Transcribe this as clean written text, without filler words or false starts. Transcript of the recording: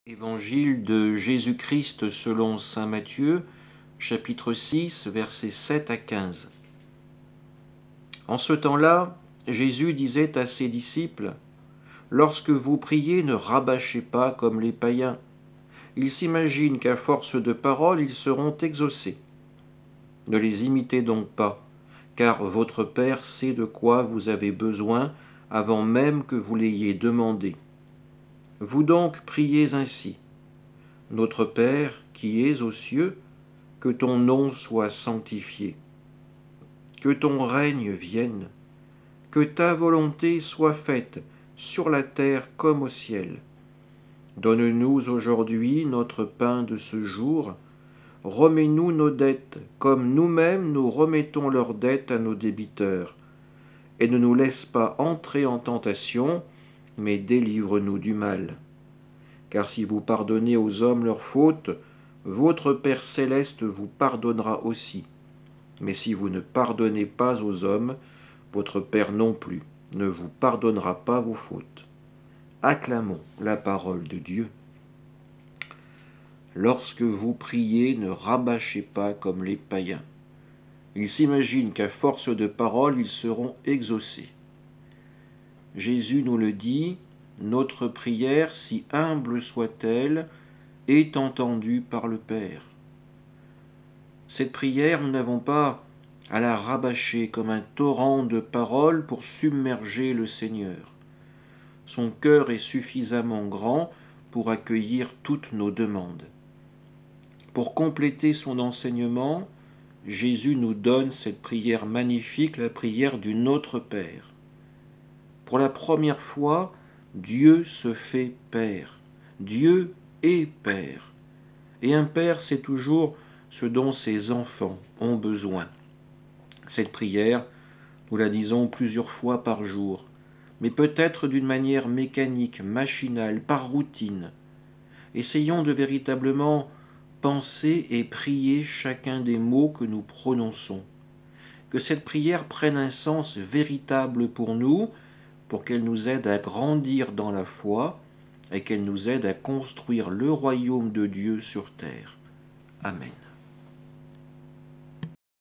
Évangile de Jésus-Christ selon saint Matthieu, chapitre 6, versets 7 à 15. En ce temps-là, Jésus disait à ses disciples, « Lorsque vous priez, ne rabâchez pas comme les païens. Ils s'imaginent qu'à force de paroles, ils seront exaucés. Ne les imitez donc pas, car votre Père sait de quoi vous avez besoin avant même que vous l'ayez demandé. Vous donc priez ainsi. Notre Père qui es aux cieux, que ton nom soit sanctifié, que ton règne vienne, que ta volonté soit faite sur la terre comme au ciel. Donne-nous aujourd'hui notre pain de ce jour. Remets-nous nos dettes, comme nous-mêmes nous remettons leurs dettes à nos débiteurs. Et ne nous laisse pas entrer en tentation, mais délivre-nous du mal. Car si vous pardonnez aux hommes leurs fautes, votre Père céleste vous pardonnera aussi. Mais si vous ne pardonnez pas aux hommes, votre Père non plus ne vous pardonnera pas vos fautes. Acclamons la parole de Dieu. Lorsque vous priez, ne rabâchez pas comme les païens. Ils s'imaginent qu'à force de paroles, ils seront exaucés. Jésus nous le dit, notre prière, si humble soit-elle, est entendue par le Père. Cette prière, nous n'avons pas à la rabâcher comme un torrent de paroles pour submerger le Seigneur. Son cœur est suffisamment grand pour accueillir toutes nos demandes. Pour compléter son enseignement, Jésus nous donne cette prière magnifique, la prière du Notre Père. Pour la première fois, Dieu se fait Père. Dieu est Père. Et un Père, c'est toujours ce dont ses enfants ont besoin. Cette prière, nous la disons plusieurs fois par jour, mais peut-être d'une manière mécanique, machinale, par routine. Essayons de véritablement penser et prier chacun des mots que nous prononçons. Que cette prière prenne un sens véritable pour nous, pour qu'elle nous aide à grandir dans la foi et qu'elle nous aide à construire le royaume de Dieu sur terre. Amen.